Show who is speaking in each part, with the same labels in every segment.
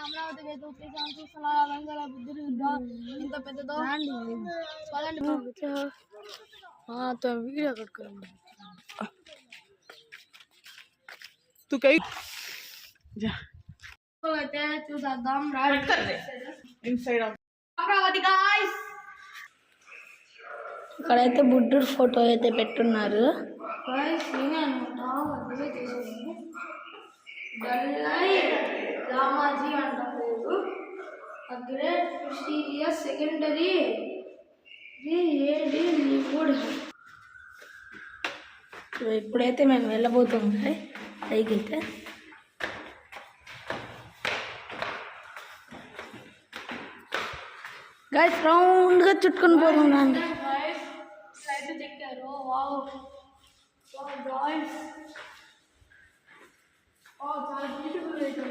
Speaker 1: అమరావతికి అయితే వచ్చేసాను. చూస్తున్నారా వెంగళ బుద్ధుడి విగ్రహం ఇంత పెద్దదో. వీడియో కట్టుకోండి. అయితే చూసేద్దాం అమరావతి గాయ్స్. ఇక్కడైతే బుద్ధుడు ఫోటో అయితే పెట్టున్నారు రామాజీ అంటారు. గ్రేట్ ప్రెస్టీజియస్ సెకండరీ ఇప్పుడైతే మేము వెళ్ళబోతాం పైకి అయితే. గైస్ రౌండ్గా చుట్టుకొని పోతున్నాం. చెక్కారు చాలా బ్యూటిఫుల్ అయితే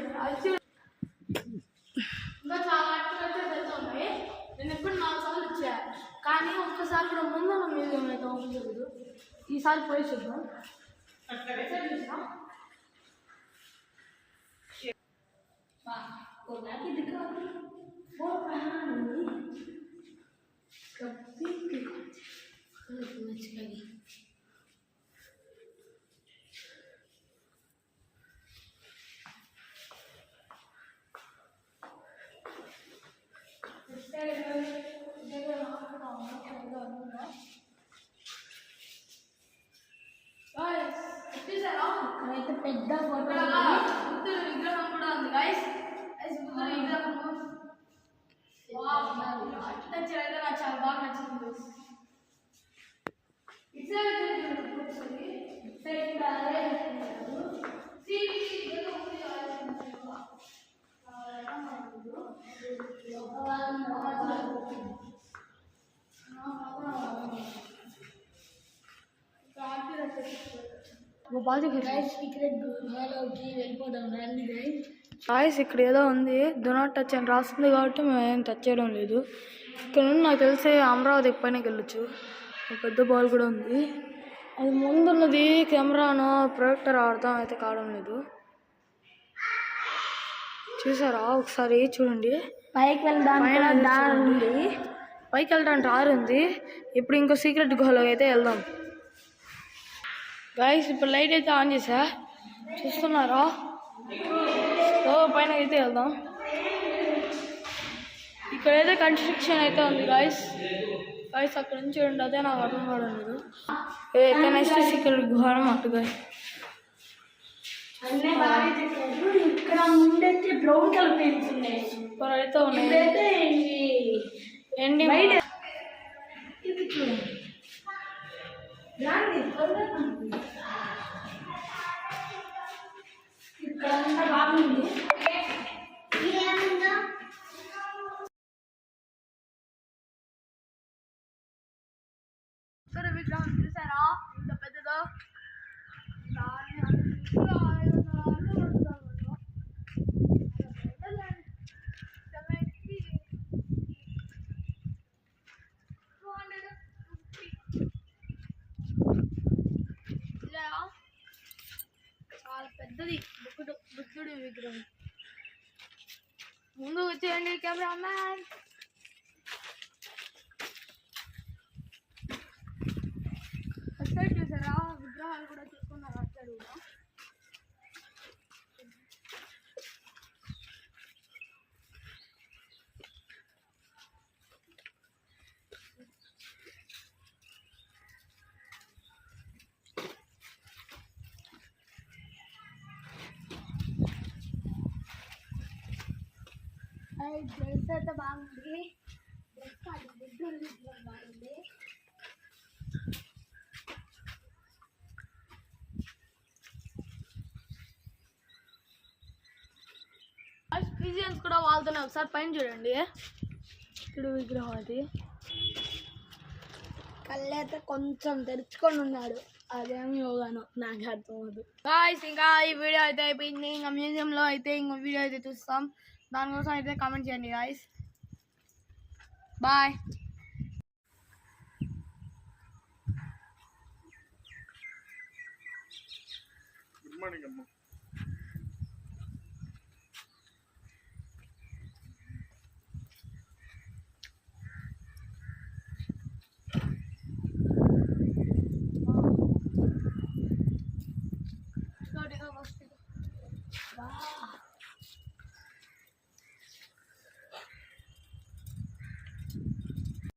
Speaker 1: ఇంకా చాలా యాక్టివిటీస్ అయితే ఉన్నాయి. నేను ఎప్పుడు 4 సార్లు వచ్చా, కానీ ఒక్కసారి కూడా ముందు మ్యూజియం అయితే ఓపెన్ చేయలేదు. ఈసారి పోయి చూద్దాం. అయితే పెద్ద బుద్ధుడి విగ్రహం కూడా ఉంది గైస్. బుద్ధుడి విగ్రహం ఆర్కిటెక్చర్ అయితే నాకు చాలా బాగా నచ్చింది. గాయ్స్ ఇక్కడ ఏదో ఉంది, డు నాట్ టచ్ అని రాస్తుంది కాబట్టి మేము ఏం టచ్ చేయడం లేదు. ఇక్కడ నుండి నాకు తెలిసి అమరావతి పైనకి వెళ్ళొచ్చు. పెద్ద బాల్ కూడా ఉంది. అది ముందున్నది కెమెరాను ప్రొజెక్టర్ అర్థం అయితే కావడం లేదు. చూసారా ఒకసారి చూడండి. పైకి వెళ్ళడానికి దారి ఉంది, పైకి వెళ్ళడానికి దారి ఉంది. ఇప్పుడు ఇంకో సీక్రెట్ గుహలోకి అయితే వెళ్దాం. గైస్ ఇప్పుడు లైట్ అయితే ఆన్ చేసా, చూస్తున్నారా? పైన అయితే వెళ్దాం. ఇక్కడైతే కన్స్ట్రక్షన్ అయితే ఉంది గైస్. అక్కడ నుంచి చూడండి, అదే నాకు అర్థం కావడం లేదు. అయితే నెక్స్ట్ సీక్రెట్ గుహ అన్నమాట గైస్. ఇక్కడ ముందైతే బ్రౌన్ కలర్ పెయింట్స్ ఉన్నాయి, సూపర్ అయితే ఉన్నాయి. ఎండి ఇది చూడండి, ఇక్కడ అంతా బాగుంది. విగ్రహం చూసారా ఇంత పెద్దదో. చాలా పెద్దది బుద్ధుడి విగ్రహం. ముందు వచ్చేయండి కెమెరా మ్యాన్. అటు చూసారా విగ్రహాలు కూడా చూసుకున్నారు. అటు సైడ్ కూడా డ్రెస్ అయితే బాగుంది. డ్రెస్ కాదు, బుద్ధుడి విగ్రహం బాగుంది. పిజియన్స్ కూడా వాళ్ళతోనే. ఒకసారి పైన చూడండి, ఇప్పుడు విగ్రహం అది. కళ్ళు అయితే కొంచెం తెరుచుకొని ఉన్నాడు, అదేమి యోగానో నాకు అర్థం అవుతుంది. గాయ్స్ ఇంకా ఈ వీడియో అయితే అయిపోయింది. ఇంకా మ్యూజియంలో అయితే ఇంకో వీడియో అయితే చూస్తాం. దానికోసం అయితే కామెంట్ చేయండి గాయ్స్. బాయ్. గుడ్ మార్నింగ్ అమ్మ.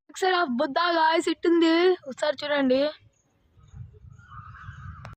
Speaker 1: ఒకసారి ఆ బుద్ధ గాయస్ ఇట్టుంది ఒకసారి చూడండి.